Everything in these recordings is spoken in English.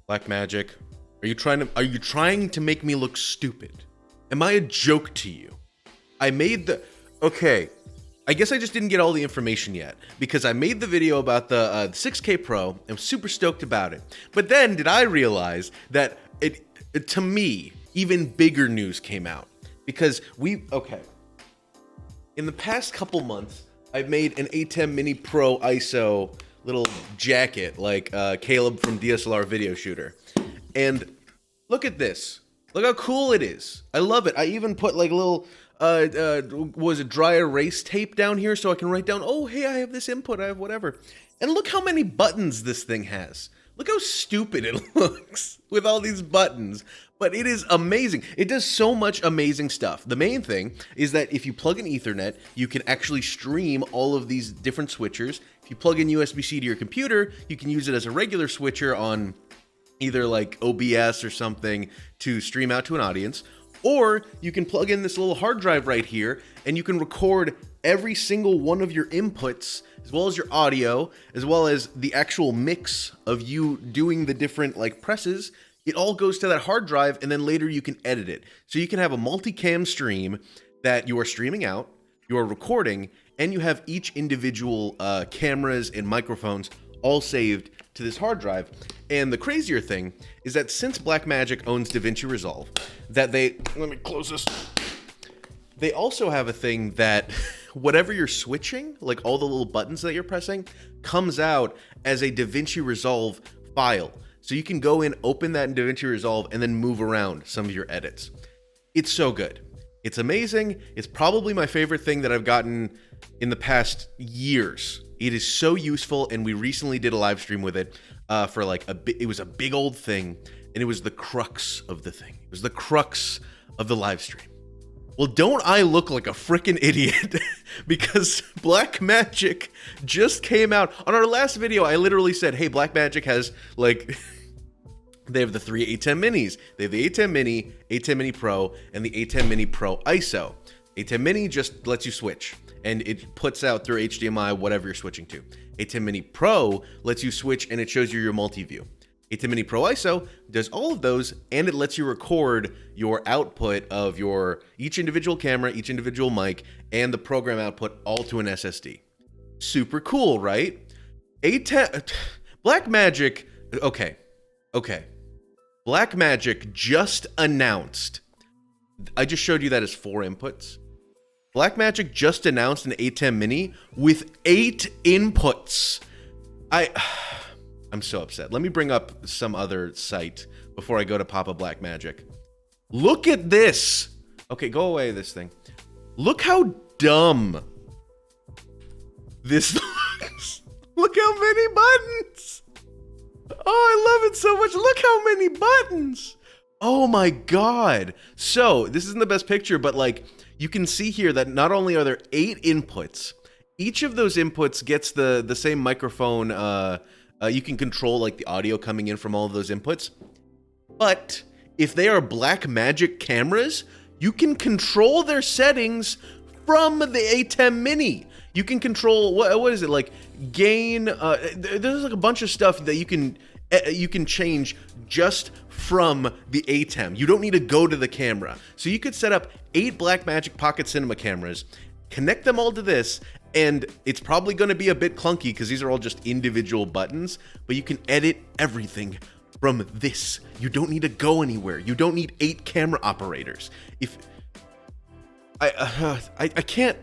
Blackmagic, are you trying to make me look stupid? Am I a joke to you? I made the, okay, I guess I just didn't get all the information yet, because I made the video about the 6K Pro. I'm super stoked about it. But then did I realize that to me, even bigger news came out. Because in the past couple months, I've made an ATEM Mini Pro ISO little jacket, like Caleb from DSLR Video Shooter. And look at this. Look how cool it is. I love it. I even put like a little, was it dry erase tape down here so I can write down, oh, hey, I have this input, I have whatever. And look how many buttons this thing has. Look how stupid it looks with all these buttons. But it is amazing. It does so much amazing stuff. The main thing is that if you plug in Ethernet, you can actually stream all of these different switchers. If you plug in USB-C to your computer, you can use it as a regular switcher on either like OBS or something to stream out to an audience. Or you can plug in this little hard drive right here and you can record every single one of your inputs, as well as your audio, as well as the actual mix of you doing the different like presses. It all goes to that hard drive, and then later you can edit it. So you can have a multicam stream that you are streaming out, you are recording, and you have each individual cameras and microphones all saved to this hard drive. And the crazier thing is that since Blackmagic owns DaVinci Resolve, that let me close this. They also have a thing that whatever you're switching, like all the little buttons that you're pressing, comes out as a DaVinci Resolve file. So you can go in, open that in DaVinci Resolve, and then move around some of your edits. It's so good. It's amazing. It's probably my favorite thing that I've gotten in the past years. It is so useful, and we recently did a live stream with it for like it was a big old thing, and it was the crux of the thing. It was the crux of the live stream. Well, don't I look like a freaking idiot? Because Blackmagic just came out. On our last video, I literally said, hey, Blackmagic has like... They have the 3 ATEM Minis. They have the ATEM Mini, ATEM Mini Pro, and the ATEM Mini Pro ISO. ATEM Mini just lets you switch, and it puts out through HDMI whatever you're switching to. ATEM Mini Pro lets you switch, and it shows you your multi-view. ATEM Mini Pro ISO does all of those, and it lets you record your output of each individual camera, each individual mic, and the program output all to an SSD. Super cool, right? Blackmagic, okay. Blackmagic just announced, I just showed you that as 4 inputs. Blackmagic just announced an ATEM Mini with 8 inputs. I'm so upset. Let me bring up some other site before I go to Papa Blackmagic. Look at this. Okay, go away, this thing. Look how dumb this looks. Look how many buttons. Oh, I love it so much. Look how many buttons. Oh my God. So this isn't the best picture, but like you can see here that not only are there 8 inputs, each of those inputs gets the same microphone. You can control like the audio coming in from all of those inputs. But if they are Blackmagic cameras, you can control their settings from the ATEM Mini. You can control, what is it, like gain, there's like a bunch of stuff that you can change just from the ATEM. You don't need to go to the camera. So you could set up 8 Blackmagic Pocket Cinema cameras, connect them all to this, and it's probably going to be a bit clunky because these are all just individual buttons, but you can edit everything from this. You don't need to go anywhere. You don't need 8 camera operators. If I can't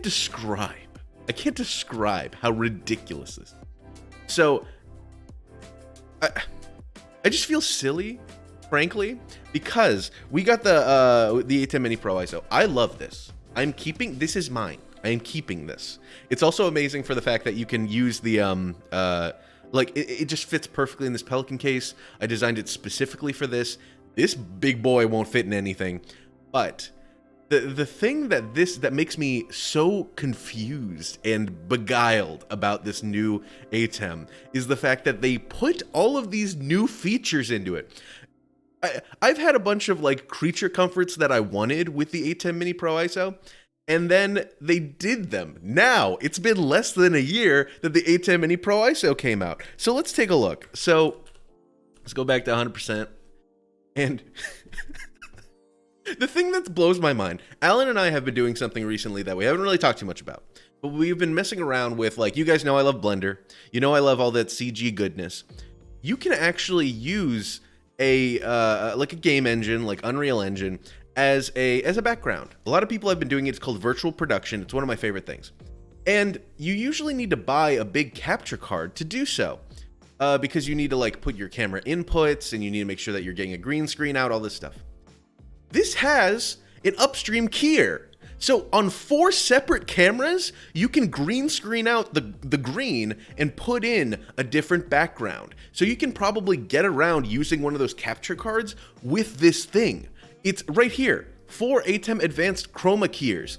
describe how ridiculous this is. So I just feel silly, frankly, because we got the ATEM Mini Pro ISO. I love this. This is mine. I am keeping this. It's also amazing for the fact that you can use the like it just fits perfectly in this Pelican case. I designed it specifically for this. This big boy won't fit in anything, but the thing that makes me so confused and beguiled about this new ATEM is the fact that they put all of these new features into it. I've had a bunch of like creature comforts that I wanted with the ATEM Mini Pro ISO, and then they did them. Now, it's been less than a year that the ATEM Mini Pro ISO came out. So let's take a look. So Let's go back to 100%. And the thing that blows my mind, Alan and I have been doing something recently that we haven't really talked too much about. But we've been messing around with, like, you guys know I love Blender. You know I love all that CG goodness. You can actually use like a game engine, like Unreal Engine, as a background. A lot of people have been doing it. It's called virtual production. It's one of my favorite things. And you usually need to buy a big capture card to do so. Because you need to like put your camera inputs and you need to make sure that you're getting a green screen out, all this stuff. This has an Upstream keyer. So on 4 separate cameras, you can green screen out the green and put in a different background. So you can probably get around using one of those capture cards with this thing. It's right here, 4 ATEM advanced chroma keyers.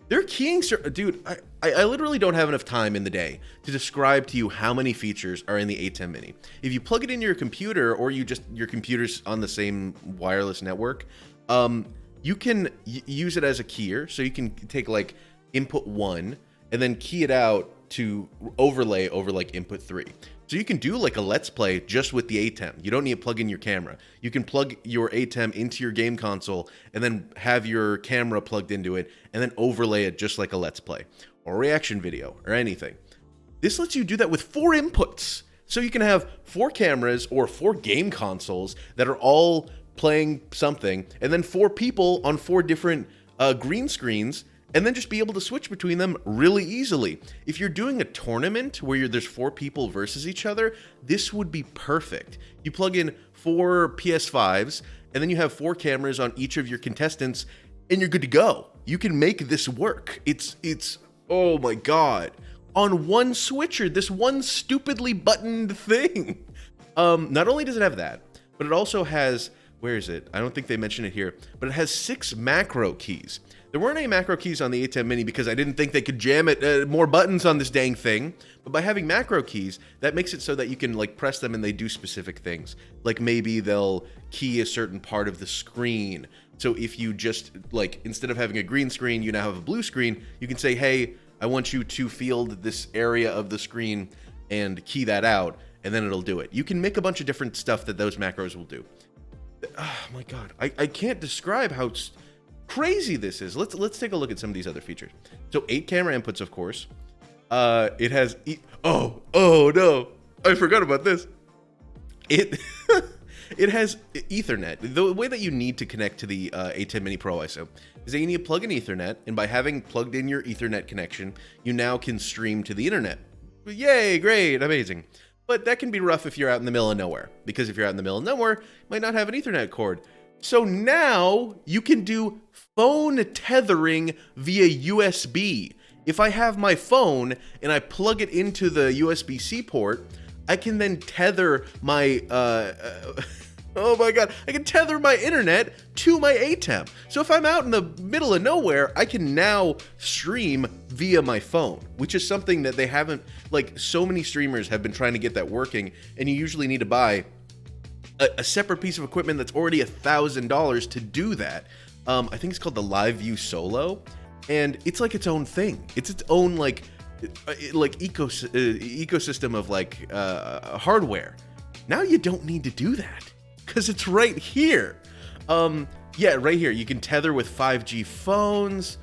Their keying, dude, I literally don't have enough time in the day to describe to you how many features are in the ATEM Mini. If you plug it into your computer or your computer's on the same wireless network, you can use it as a keyer. So you can take like input 1 and then key it out to overlay over like input 3. So you can do like a Let's Play just with the ATEM. You don't need to plug in your camera. You can plug your ATEM into your game console and then have your camera plugged into it and then overlay it just like a Let's Play or a reaction video or anything. This lets you do that with 4 inputs. So you can have 4 cameras or 4 game consoles that are all playing something and then 4 people on 4 different green screens and then just be able to switch between them really easily. If you're doing a tournament where there's 4 people versus each other, this would be perfect. You plug in 4 PS5s, and then you have 4 cameras on each of your contestants, and you're good to go. You can make this work. It's oh my God. On one switcher, this one stupidly buttoned thing. Not only does it have that, but it also has, where is it? I don't think they mention it here, but it has 6 macro keys. There weren't any macro keys on the ATEM Mini because I didn't think they could jam it more buttons on this dang thing. But by having macro keys, that makes it so that you can like press them and they do specific things. Like maybe they'll key a certain part of the screen. So if you just like, instead of having a green screen, you now have a blue screen, you can say, hey, I want you to field this area of the screen and key that out, and then it'll do it. You can make a bunch of different stuff that those macros will do. Oh my God, I can't describe how crazy this is. Let's take a look at some of these other features. So 8 camera inputs, of course. It has oh no, I forgot about this. It has Ethernet. The way that you need to connect to the ATEM Mini Pro ISO is that you need to plug in Ethernet, and by having plugged in your Ethernet connection, you now can stream to the internet. Yay, great, amazing. But that can be rough if you're out in the middle of nowhere, because if you're out in the middle of nowhere, you might not have an Ethernet cord. So now you can do phone tethering via USB. If I have my phone and I plug it into the USB-C port, I can then tether my, oh my God, I can tether my internet to my ATEM. So if I'm out in the middle of nowhere, I can now stream via my phone, which is something that they haven't, like so many streamers have been trying to get that working, and you usually need to buy a separate piece of equipment that's already $1,000 to do that. I think it's called the Live View Solo, and it's like its own thing. It's its own like ecosystem of like hardware. Now you don't need to do that because it's right here. Yeah, right here. You can tether with 5G phones.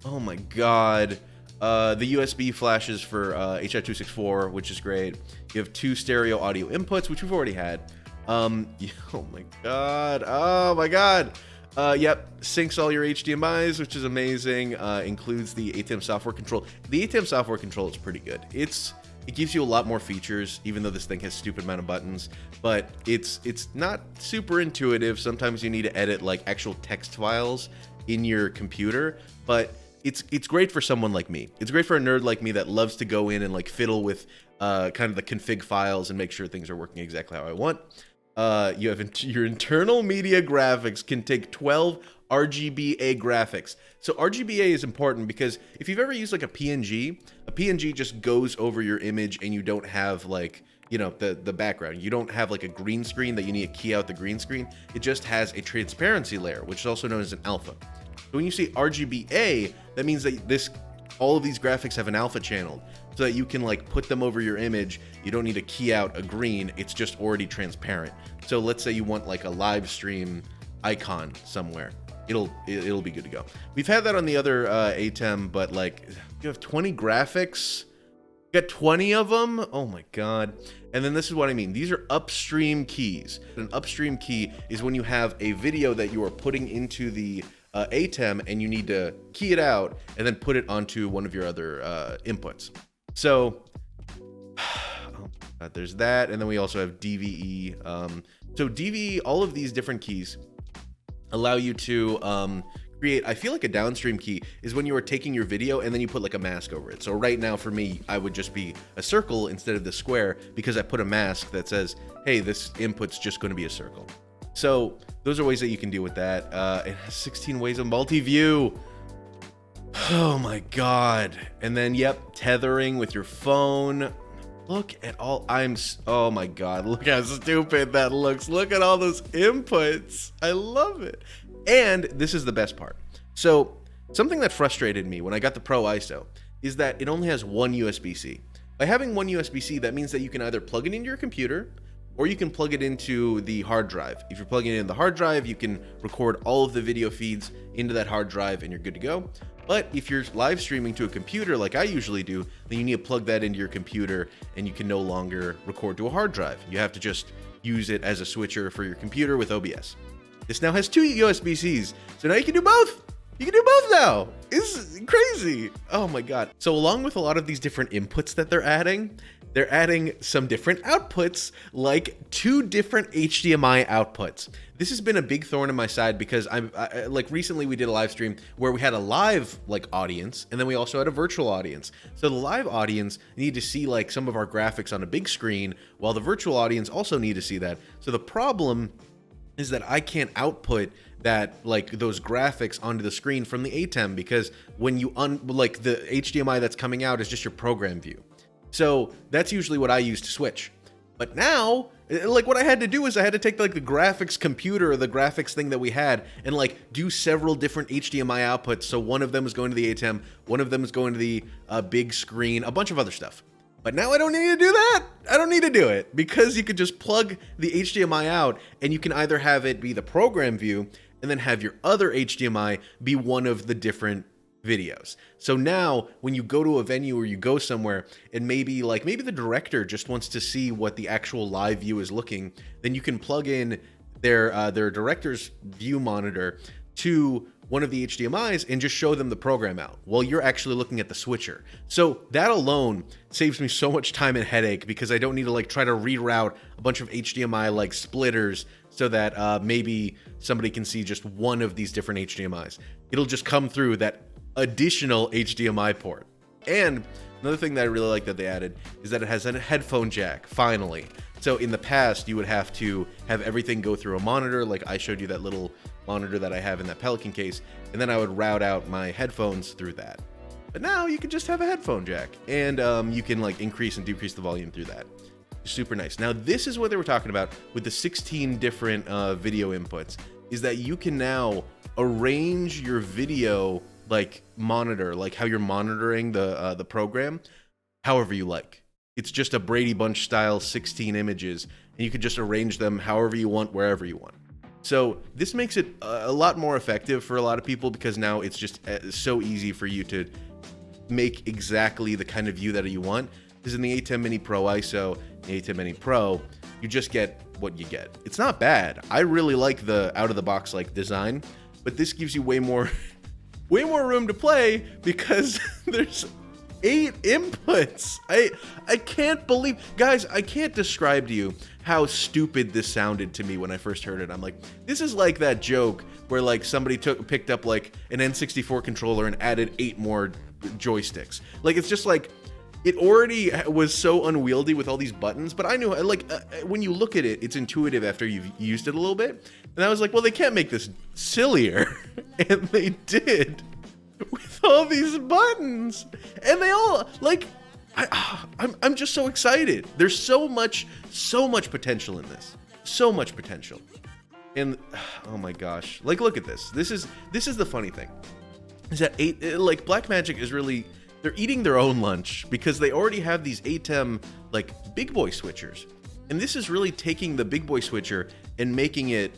Oh my God. The USB flashes for H.264, which is great. You have 2 stereo audio inputs, which we've already had. Oh my God. Oh my God. Yep, syncs all your HDMIs, which is amazing. Includes the ATEM software control. The ATEM software control is pretty good. It gives you a lot more features, even though this thing has a stupid amount of buttons, but it's not super intuitive. Sometimes you need to edit like actual text files in your computer, but it's great for someone like me. It's great for a nerd like me that loves to go in and like fiddle with kind of the config files and make sure things are working exactly how I want. You have your internal media graphics can take 12 RGBA graphics. So RGBA is important because if you've ever used like a PNG just goes over your image and you don't have like, you know, the background. You don't have like a green screen that you need to key out the green screen. It just has a transparency layer, which is also known as an alpha. So when you say RGBA, that means that this all of these graphics have an alpha channel so that you can like put them over your image. You don't need to key out a green, it's just already transparent. So let's say you want like a live stream icon somewhere, it'll be good to go. We've had that on the other ATEM, but like you have 20 graphics, you got 20 of them, oh my god. And then this is what I mean, these are upstream keys. An upstream key is when you have a video that you are putting into the ATEM and you need to key it out and then put it onto one of your other inputs. So oh god, there's that, and then we also have DVE. So DVE, all of these different keys allow you to create, I feel like a downstream key is when you are taking your video and then you put like a mask over it. So right now for me, I would just be a circle instead of the square because I put a mask that says, hey, this input's just going to be a circle. So those are ways that you can deal with that. It has 16 ways of multi-view. Oh my god. And then, yep, tethering with your phone. Look at all, oh my god, look how stupid that looks. Look at all those inputs. I love it. And this is the best part. So something that frustrated me when I got the Pro ISO is that it only has one USB-C. By having one USB-C, that means that you can either plug it into your computer or you can plug it into the hard drive. If you're plugging it in the hard drive, you can record all of the video feeds into that hard drive and you're good to go. But if you're live streaming to a computer like I usually do, then you need to plug that into your computer and you can no longer record to a hard drive. You have to just use it as a switcher for your computer with OBS. This now has two USB-Cs, so now you can do both. You can do both now. It's crazy. Oh my god. So along with a lot of these different inputs that they're adding some different outputs, like 2 different HDMI outputs. This has been a big thorn in my side because like recently we did a live stream where we had a live like audience and then we also had a virtual audience. So the live audience need to see like some of our graphics on a big screen while the virtual audience also need to see that. So the problem is that I can't output that like those graphics onto the screen from the ATEM because when you like the HDMI that's coming out is just your program view. So that's usually what I use to switch. But now, like what I had to do is I had to take like the graphics computer or the graphics thing that we had and like do several different HDMI outputs. So one of them is going to the ATEM, one of them is going to the big screen, a bunch of other stuff. But now I don't need to do that. I don't need to do it because you could just plug the HDMI out and you can either have it be the program view and then have your other HDMI be one of the different videos. So now when you go to a venue or you go somewhere and maybe the director just wants to see what the actual live view is looking, then you can plug in their director's view monitor to one of the HDMIs and just show them the program out while you're actually looking at the switcher. So that alone saves me so much time and headache because I don't need to like try to reroute a bunch of HDMI like splitters so that maybe somebody can see just one of these different HDMIs. It'll just come through that additional HDMI port. And another thing that I really like that they added is that it has a headphone jack, finally. So in the past, you would have to have everything go through a monitor, like I showed you that little monitor that I have in that Pelican case, and then I would route out my headphones through that. But now you can just have a headphone jack, and you can like increase and decrease the volume through that. Super nice. Now this is what they were talking about with the 16 different video inputs, is that you can now arrange your video like monitor, like how you're monitoring the program, however you like. It's just a Brady Bunch style 16 images, and you can just arrange them however you want, wherever you want. So this makes it a lot more effective for a lot of people because now it's just so easy for you to make exactly the kind of view that you want. Because in the ATEM Mini Pro ISO, the ATEM Mini Pro, you just get what you get. It's not bad. I really like the out-of-the-box like design, but this gives you way more room to play because there's 8 inputs. I can't believe, guys, I can't describe to you how stupid this sounded to me when I first heard it. I'm like, this is like that joke where like somebody picked up like an N64 controller and added 8 more joysticks. Like it's just like, it already was so unwieldy with all these buttons, but I knew like when you look at it, it's intuitive after you've used it a little bit. And I was like, well, they can't make this sillier. And they did with all these buttons. And they all like, I'm just so excited. There's so much potential in this. So much potential. And oh my gosh, like look at this. This is the funny thing. Is that like Blackmagic is really they're eating their own lunch because they already have these ATEM like big boy switchers. And this is really taking the big boy switcher and making it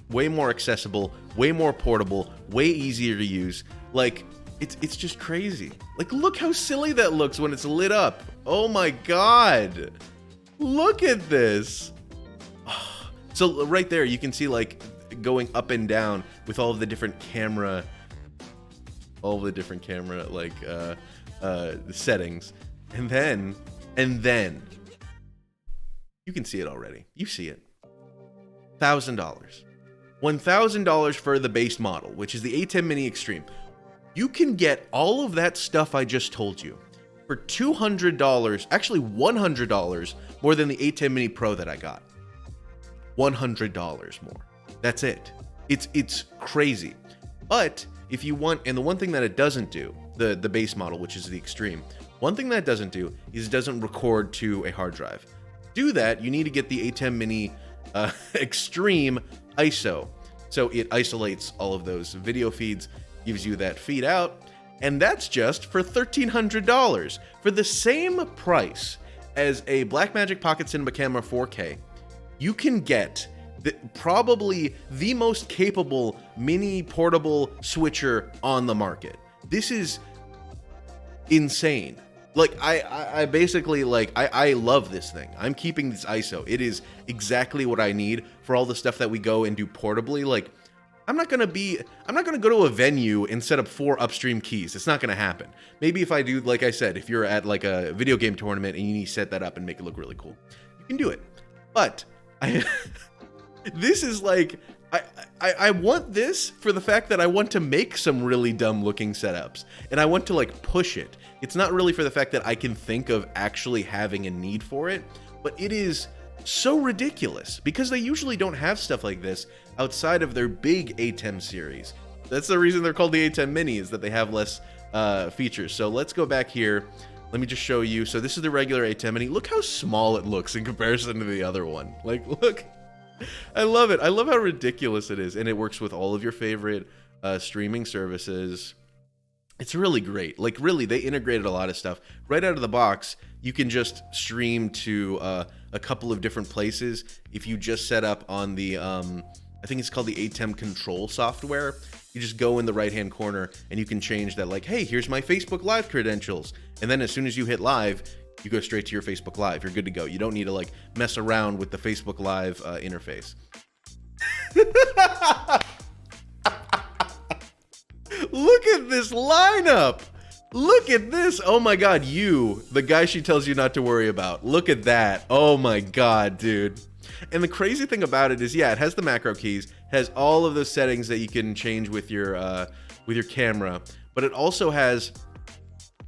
way more accessible, way more portable, way easier to use. Like, it's just crazy. Like, look how silly that looks when it's lit up. Oh my God. Look at this. So right there, you can see like going up and down with all of the different camera, like settings. And then you can see it already. You see it. $1,000. $1,000 for the base model, which is the ATEM Mini Extreme. You can get all of that stuff I just told you for $200, actually $100 more than the ATEM Mini Pro that I got. $100 more. That's it. It's crazy. But if you want, and the one thing that it doesn't do, the base model, which is the Extreme, one thing that it doesn't do is it doesn't record to a hard drive. To do that, you need to get the ATEM Mini Extreme ISO. So it isolates all of those video feeds, gives you that feed out, and that's just for $1,300. For the same price as a Blackmagic Pocket Cinema Camera 4K, you can get probably the most capable mini portable switcher on the market. This is insane. Like, I basically, like, I love this thing. I'm keeping this ISO. It is exactly what I need for all the stuff that we go and do portably. Like, I'm not gonna go to a venue and set up 4 Upstream Keys. It's not gonna happen. Maybe if I do, like I said, if you're at like a video game tournament and you need to set that up and make it look really cool, you can do it. But this is like, I want this for the fact that I want to make some really dumb looking setups and I want to like push it. It's not really for the fact that I can think of actually having a need for it, but it is so ridiculous because they usually don't have stuff like this outside of their big ATEM series. That's the reason they're called the ATEM Mini, is that they have less features. So let's go back here. Let me just show you. So this is the regular ATEM Mini. Look how small it looks in comparison to the other one. Like, look. I love it. I love how ridiculous it is. And it works with all of your favorite streaming services. It's really great. Like, really, they integrated a lot of stuff. Right out of the box, you can just stream to a couple of different places. If you just set up on the, I think it's called the ATEM Control software, you just go in the right-hand corner and you can change that, like, hey, here's my Facebook Live credentials. And then as soon as you hit live, you go straight to your Facebook Live. You're good to go. You don't need to, like, mess around with the Facebook Live interface. Look at this lineup. Look at this. Oh my God, you, the guy she tells you not to worry about. Look at that. Oh my God, dude. And the crazy thing about it is, yeah, it has the macro keys, has all of those settings that you can change with your camera, but it also has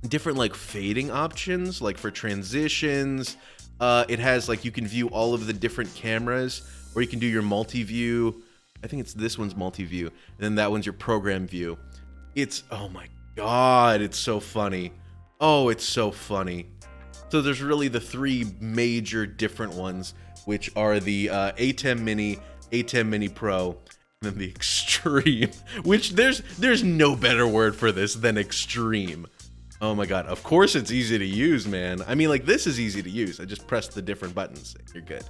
different like fading options, like for transitions. It has like, you can view all of the different cameras, or you can do your multi-view. I think it's this one's multi-view, and then that one's your program view. It's, oh my God, it's so funny. Oh, it's so funny. So there's really the 3 major different ones, which are the ATEM Mini, ATEM Mini Pro, and then the Extreme, which there's no better word for this than Extreme. Oh my God, of course it's easy to use, man. I mean, like, this is easy to use. I just press the different buttons. You're good.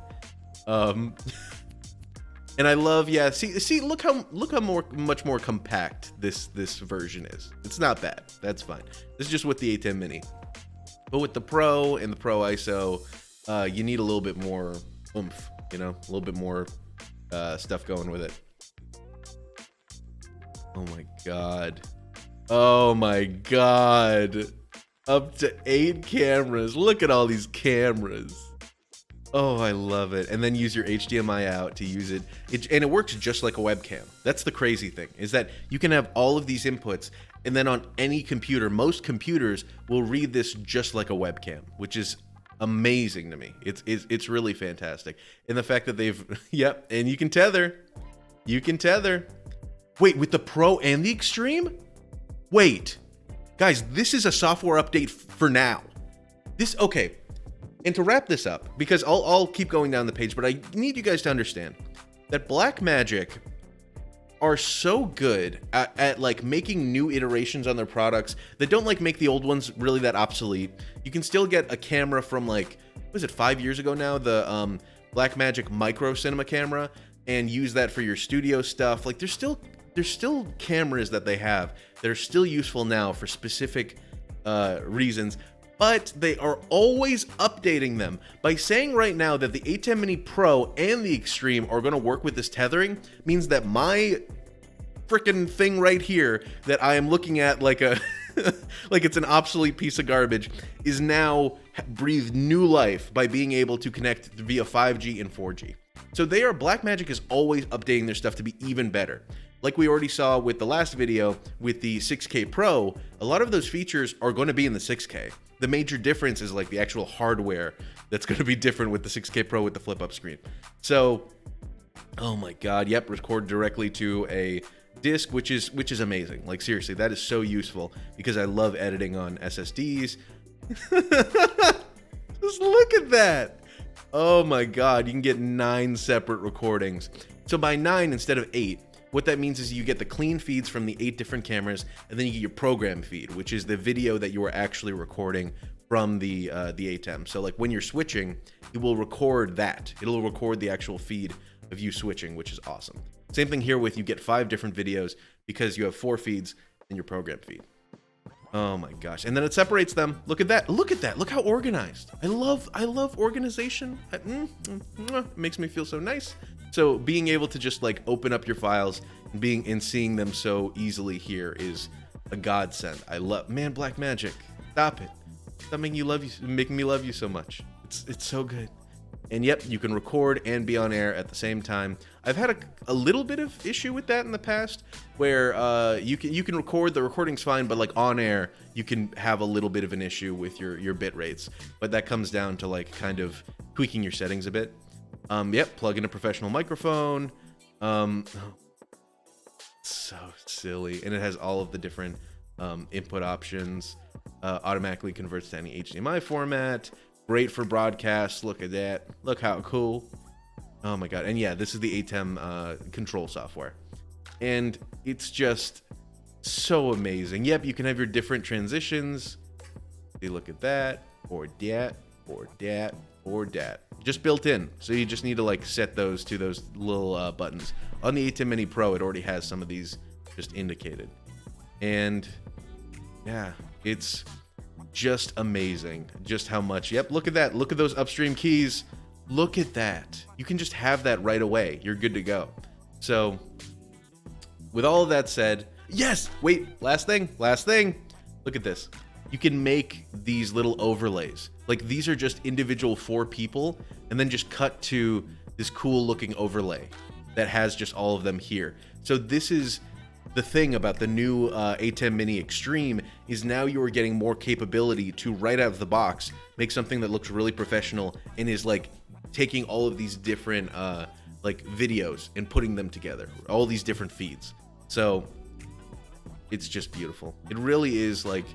And I love, yeah, see, look how much more compact this version is. It's not bad. That's fine. This is just with the ATEM Mini. But with the Pro and the Pro ISO, you need a little bit more oomph, you know, a little bit more stuff going with it. Oh my God. Oh my God. Up to 8 cameras. Look at all these cameras. Oh, I love it. And then use your HDMI out to use it. And it works just like a webcam. That's the crazy thing, is that you can have all of these inputs, and then on any computer, most computers will read this just like a webcam, which is amazing to me. It's really fantastic. And the fact that they've, yep, and you can tether. You can tether. Wait, with the Pro and the Extreme? Wait. Guys, this is a software update for now. Okay. And to wrap this up, because I'll keep going down the page, but I need you guys to understand that Blackmagic are so good at like making new iterations on their products that don't like make the old ones really that obsolete. You can still get a camera from like, what was it, 5 years ago now, the Blackmagic Micro Cinema camera, and use that for your studio stuff. Like there's still cameras that they have that are still useful now for specific reasons, but they are always updating them. By saying right now that the ATEM Mini Pro and the Extreme are going to work with this tethering means that my freaking thing right here that I am looking at like a like it's an obsolete piece of garbage is now breathed new life by being able to connect via 5G and 4G. So Blackmagic is always updating their stuff to be even better. Like we already saw with the last video with the 6K Pro, a lot of those features are going to be in the 6K. The major difference is like the actual hardware that's going to be different with the 6K Pro with the flip up screen. So, oh my God, yep, record directly to a disk, which is amazing. Like seriously, that is so useful because I love editing on SSDs. Just look at that. Oh my God, you can get 9 separate recordings. So by 9 instead of 8, what that means is you get the clean feeds from the 8 different cameras, and then you get your program feed, which is the video that you are actually recording from the ATEM. So like when you're switching, it will record that. It'll record the actual feed of you switching, which is awesome. Same thing here with you get 5 different videos because you have 4 feeds in your program feed. Oh my gosh. And then it separates them. Look at that. Look at that. Look how organized. I love organization. It makes me feel so nice. So being able to just like open up your files and seeing them so easily here is a godsend. Man, Blackmagic, stop it. Stop making me love you so much. It's so good. And yep, you can record and be on air at the same time. I've had a little bit of issue with that in the past, where you can record, the recording's fine, but like on air, you can have a little bit of an issue with your bit rates. But that comes down to like kind of tweaking your settings a bit. Yep, plug in a professional microphone. So silly, and it has all of the different input options. Automatically converts to any HDMI format. Great for broadcast. Look at that. Look how cool. Oh my God. And yeah, this is the ATEM control software. And it's just so amazing. Yep, you can have your different transitions. See, look at that. Or that. Or that. Or that. Just built in. So you just need to like set those to those little buttons. On the ATEM Mini Pro, it already has some of these just indicated. And yeah, it's just amazing just how much. Yep, look at that. Look at those Upstream keys. Look at that. You can just have that right away. You're good to go. So with all of that said, yes, wait, last thing. Look at this. You can make these little overlays. Like these are just individual 4 people and then just cut to this cool looking overlay that has just all of them here. So this is the thing about the new ATEM Mini Extreme is now you are getting more capability to right out of the box make something that looks really professional and is like taking all of these different like videos and putting them together, all these different feeds. So it's just beautiful. It really is like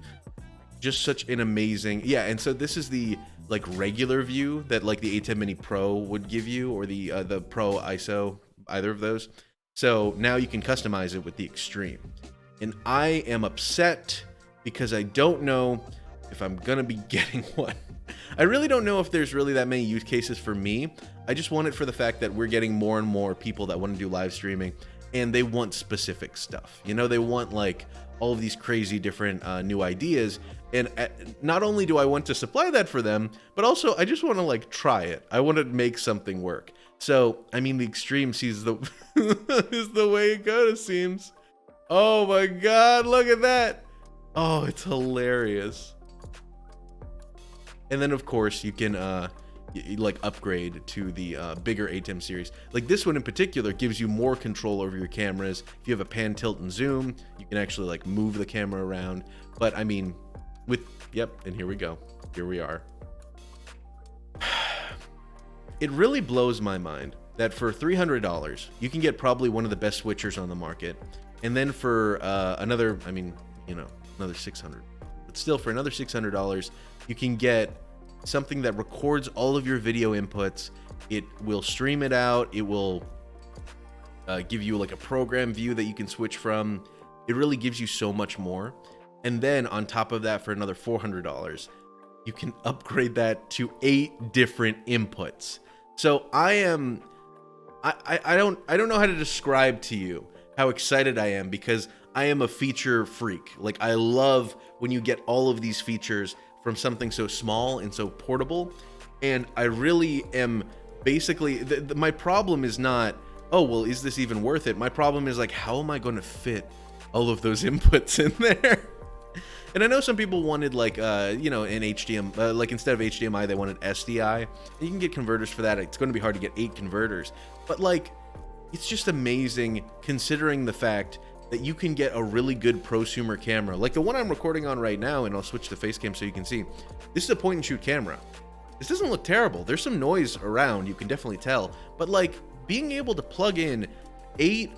just such an amazing, yeah. And so this is the like regular view that like the ATEM Mini Pro would give you, or the Pro ISO, either of those. So now you can customize it with the Extreme. And I am upset because I don't know if I'm gonna be getting one. I really don't know if there's really that many use cases for me. I just want it for the fact that we're getting more and more people that want to do live streaming, and they want specific stuff. You know, they want like all of these crazy different new ideas. And not only do I want to supply that for them, but also I just want to like try it. I want to make something work. So, I mean, the Extreme sees the is the way it goes, seems. Oh my God, look at that. Oh, it's hilarious. And then of course you can like upgrade to the bigger ATEM series. Like this one in particular gives you more control over your cameras. If you have a pan, tilt, and zoom, you can actually like move the camera around. But I mean, yep, and here we go. Here we are. It really blows my mind that for $300, you can get probably one of the best switchers on the market. And then for another, I mean, you know, another $600. But still, for another $600, you can get something that records all of your video inputs. It will stream it out. It will give you like a program view that you can switch from. It really gives you so much more. And then on top of that, for another $400, you can upgrade that to 8 different inputs. So I don't know how to describe to you how excited I am, because I am a feature freak. Like, I love when you get all of these features from something so small and so portable. And I really am basically, my problem is not, oh, well, is this even worth it? My problem is like, how am I going to fit all of those inputs in there? And I know some people wanted like, you know, an HDMI, like instead of HDMI, they wanted SDI. And you can get converters for that. It's going to be hard to get 8 converters. But like, it's just amazing considering the fact that you can get a really good prosumer camera. Like the one I'm recording on right now, and I'll switch to face cam so you can see. This is a point and shoot camera. This doesn't look terrible. There's some noise around, you can definitely tell. But like, being able to plug in 8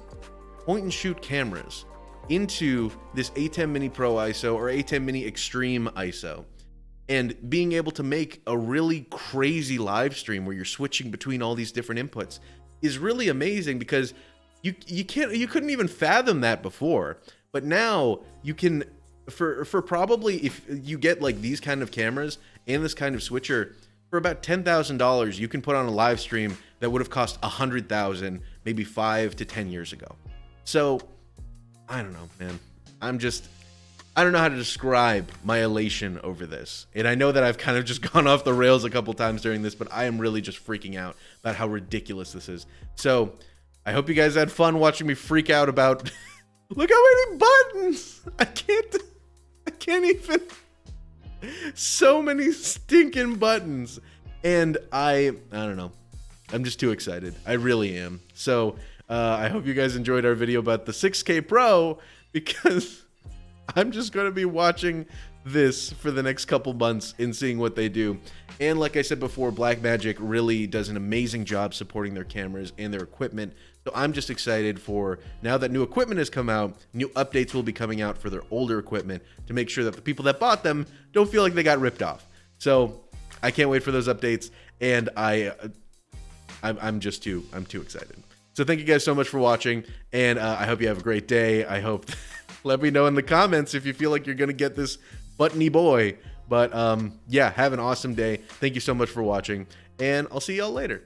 point and shoot cameras into this ATEM Mini Pro ISO or ATEM Mini Extreme ISO, and being able to make a really crazy live stream where you're switching between all these different inputs is really amazing, because you couldn't even fathom that before. But now you can, for probably, if you get like these kind of cameras and this kind of switcher, for about $10,000, you can put on a live stream that would have cost $100,000 maybe 5 to 10 years ago. So I don't know, man. I don't know how to describe my elation over this. And I know that I've kind of just gone off the rails a couple times during this, but I am really just freaking out about how ridiculous this is. So I hope you guys had fun watching me freak out about, look how many buttons. I can't even, so many stinking buttons. And I don't know. I'm just too excited. I really am. So I hope you guys enjoyed our video about the 6K Pro, because I'm just going to be watching this for the next couple months and seeing what they do. And like I said before, Blackmagic really does an amazing job supporting their cameras and their equipment. So I'm just excited for, now that new equipment has come out, new updates will be coming out for their older equipment to make sure that the people that bought them don't feel like they got ripped off. So I can't wait for those updates, and I'm too excited. So thank you guys so much for watching, and I hope you have a great day. I hope, let me know in the comments if you feel like you're gonna get this buttony boy. But yeah, have an awesome day. Thank you so much for watching, and I'll see y'all later.